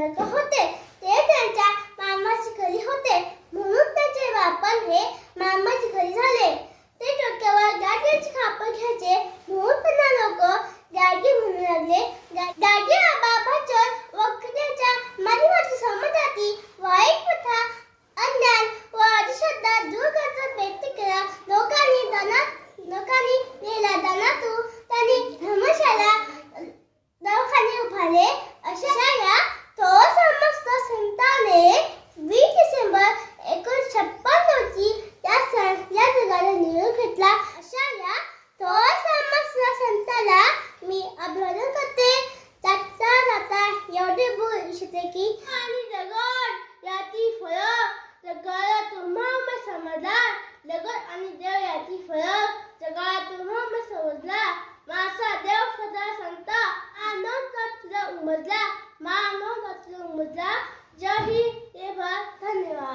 बालक होते. ते त्यांच्या मामाच्या घरी होते, म्हणून त्याचे बापण हे मामाचे घरी झाले. ते डोक्यावर गाडग्याची खापर घ्यायचे, म्हणून त्यांना लोक गाडगे म्हणू लागले. गाडगे बाबाच्या वक्त्याच्या मानवाच्या समाजातील वाईट प्रथा, अज्ञान व अंधश्रद्धा दूर करण्याचा प्रयत्न केला. लोकांनी नेला दानातून त्यांनी धर्मशाला दवाखाने उभारले. अशा या थोर समस्त संतांने 20 डिसेंबर 1956 रोजी या जगाला निरोप घेतला. अशा या थोर समस्त संतांना मी अभिवादन करते. जाता एवढे बोल इच्छिते की आणि दगड याची फरक जगाला तुम्हाला समजला. दगड आणि देव याची फरक जगाला तुम्हाला समजला. माझा देव सदा संत आनंद उमजला. जय हिंद. धन्यवाद.